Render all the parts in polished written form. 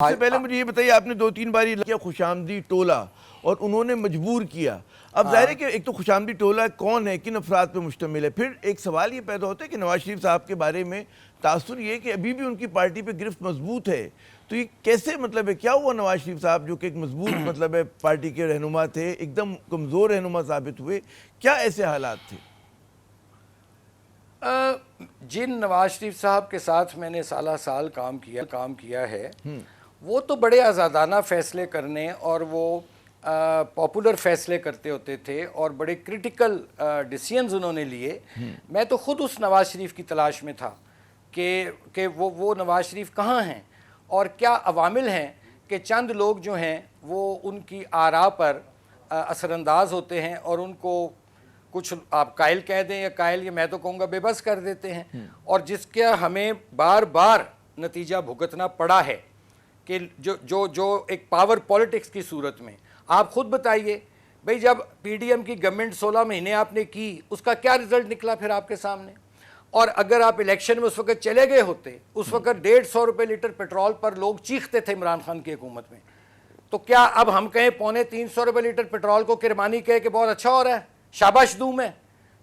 سے پہلے مجھے یہ بتائیے، آپ نے 2-3 بار یہ کیا خوش آمدی ٹولہ، اور انہوں نے مجبور کیا. اب ظاہر ہے کہ ایک تو خوش آمدی ٹولہ کون ہے، کن افراد پہ مشتمل ہے. پھر ایک سوال یہ پیدا ہوتا ہے کہ نواز شریف صاحب کے بارے میں تاثر یہ کہ ابھی بھی ان کی پارٹی پہ گرفت مضبوط ہے. تو یہ کیسے مطلب ہے، کیا ہوا نواز شریف صاحب جو کہ ایک مضبوط مطلب ہے پارٹی کے رہنما تھے، ایک دم کمزور رہنما ثابت ہوئے؟ کیا ایسے حالات تھے؟ جن نواز شریف صاحب کے ساتھ میں نے سالہ سال کام کیا ہے، وہ تو بڑے آزادانہ فیصلے کرنے اور وہ پاپولر فیصلے کرتے ہوتے تھے اور بڑے کریٹیکل ڈیسیژنز انہوں نے لیے. میں تو خود اس نواز شریف کی تلاش میں تھا کہ وہ نواز شریف کہاں ہیں اور کیا عوامل ہیں کہ چند لوگ جو ہیں وہ ان کی آراء پر اثر انداز ہوتے ہیں اور ان کو کچھ آپ قائل کہہ دیں یا قائل یہ میں تو کہوں گا بے بس کر دیتے ہیں، اور جس کا ہمیں بار بار نتیجہ بھگتنا پڑا ہے کہ جو ایک پاور پولیٹکس کی صورت میں. آپ خود بتائیے بھئی، جب پی ڈی ایم کی گورنمنٹ 16 مہینے آپ نے کی، اس کا کیا رزلٹ نکلا پھر آپ کے سامنے؟ اور اگر آپ الیکشن میں اس وقت چلے گئے ہوتے، اس وقت 150 روپے لیٹر پیٹرول پر لوگ چیختے تھے عمران خان کی حکومت میں. تو کیا اب ہم کہیں 350 روپے لیٹر پیٹرول کو کرمانی کہے کہ بہت اچھا ہو رہا ہے، شاباش دوں میں؟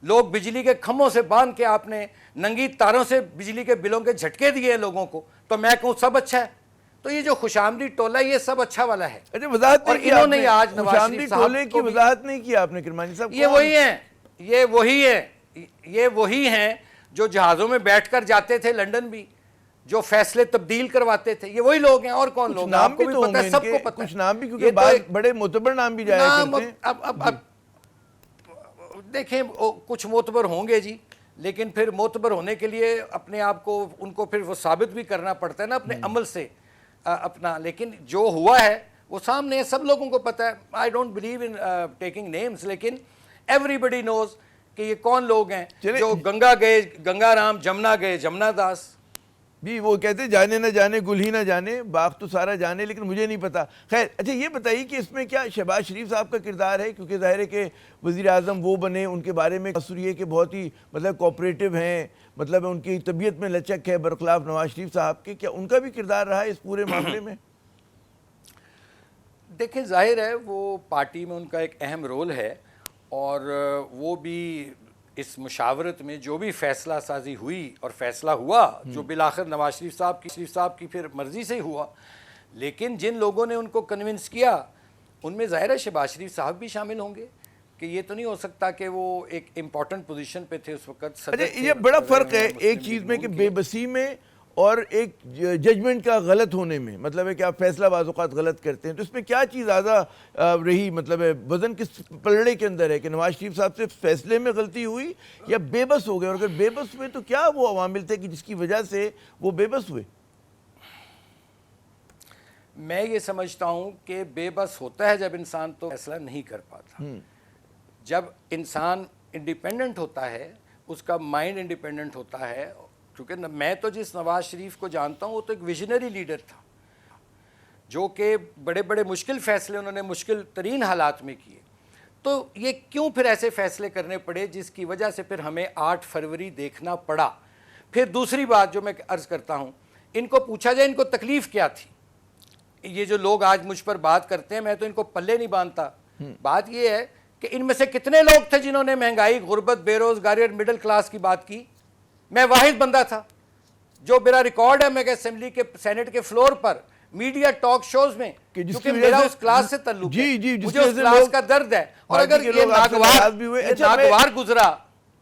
لوگ بجلی کے کھمبوں سے باندھ کے آپ نے ننگی تاروں سے بجلی کے بلوں کے جھٹکے دیے ہیں لوگوں کو، تو میں کہوں سب اچھا ہے؟ تو یہ جو خوش آمدی ٹولہ یہ سب اچھا والا ہے. اچھا، وضاحت اور نہیں کی انہوں آپ نے آج نواز شریف صاحب ٹولے کی وضاحت نہیں کی آپ نے. کرمانی صاحب یہ وہی ہیں جو جہازوں میں بیٹھ کر جاتے تھے لنڈن بھی، جو فیصلے تبدیل کرواتے تھے. یہ وہی لوگ ہیں، اور کون لوگ ہیں؟ آپ کو بھی پتہ ہے، سب کو پتہ ہے. کچھ نام بھی، کیونکہ بڑے معتبر نام بھی جایا کرتے ہیں. اب دیکھیں، کچھ معتبر ہوں گے جی، لیکن پھر معتبر ہونے کے لیے اپنے آپ کو ان کو پھر وہ ثابت بھی کرنا پڑتا ہے نا اپنے عمل سے اپنا. لیکن جو ہوا ہے وہ سامنے ہے، سب لوگوں کو پتہ ہے. I don't believe in taking names, لیکن ایوری بڈی نوز کہ یہ کون لوگ ہیں جو گنگا گئے گنگا رام، جمنا گئے جمنا داس. بھی وہ کہتے جانے نہ جانے گل ہی نہ جانے، باغ تو سارا جانے لیکن مجھے نہیں پتا. خیر، اچھا یہ بتائیے کہ اس میں کیا شہباز شریف صاحب کا کردار ہے؟ کیونکہ ظاہر ہے کہ وزیر اعظم وہ بنے، ان کے بارے میں تاثر یہ کہ بہت ہی مطلب کوآپریٹو ہیں، مطلب ان کی طبیعت میں لچک ہے برخلاف نواز شریف صاحب کے. کیا ان کا بھی کردار رہا ہے اس پورے معاملے میں؟ دیکھیں، ظاہر ہے وہ پارٹی میں ان کا ایک اہم رول ہے، اور وہ بھی اس مشاورت میں جو بھی فیصلہ سازی ہوئی اور فیصلہ ہوا، جو بالآخر نواز شریف صاحب کی پھر مرضی سے ہی ہوا، لیکن جن لوگوں نے ان کو کنونس کیا ان میں ظاہر ہے شہباز شریف صاحب بھی شامل ہوں گے. کہ یہ تو نہیں ہو سکتا کہ وہ ایک امپورٹنٹ پوزیشن پہ تھے اس وقت. اچھا، یہ بڑا فرق ہے ایک چیز میں کہ بے بسی میں اور ایک ججمنٹ کا غلط ہونے میں. مطلب ہے کہ آپ فیصلہ بعض اوقات غلط کرتے ہیں، تو اس میں کیا چیز زیادہ رہی؟ مطلب ہے وزن کس پلڑے کے اندر ہے کہ نواز شریف صاحب سے فیصلے میں غلطی ہوئی یا بے بس ہو گئے؟ اور اگر بے بس ہوئے تو کیا وہ عوامل تھے کہ جس کی وجہ سے وہ بے بس ہوئے؟ میں یہ سمجھتا ہوں کہ بے بس ہوتا ہے جب انسان تو فیصلہ نہیں کر پاتا. جب انسان انڈیپینڈنٹ ہوتا ہے، اس کا مائنڈ انڈیپینڈنٹ ہوتا ہے. کیونکہ میں تو جس نواز شریف کو جانتا ہوں وہ تو ایک ویژنری لیڈر تھا، جو کہ بڑے بڑے مشکل فیصلے انہوں نے مشکل ترین حالات میں کیے. تو یہ کیوں پھر ایسے فیصلے کرنے پڑے جس کی وجہ سے پھر ہمیں 8 فروری دیکھنا پڑا؟ پھر دوسری بات جو میں عرض کرتا ہوں، ان کو پوچھا جائے ان کو تکلیف کیا تھی. یہ جو لوگ آج مجھ پر بات کرتے ہیں، میں تو ان کو پلے نہیں باندھتا. بات یہ ہے کہ ان میں سے کتنے لوگ تھے جنہوں نے مہنگائی، غربت، بے روزگاری اور مڈل کلاس کی بات کی؟ میں واحد بندہ تھا جو میرا ریکارڈ ہے، میں کہ اسمبلی کے سینٹ کے فلور پر میڈیا ٹاک شوز میں، کیونکہ میرا اس کلاس سے تعلق ہے، مجھے اس کلاس کا درد ہے. اور اگر یہ ناگوار گزرا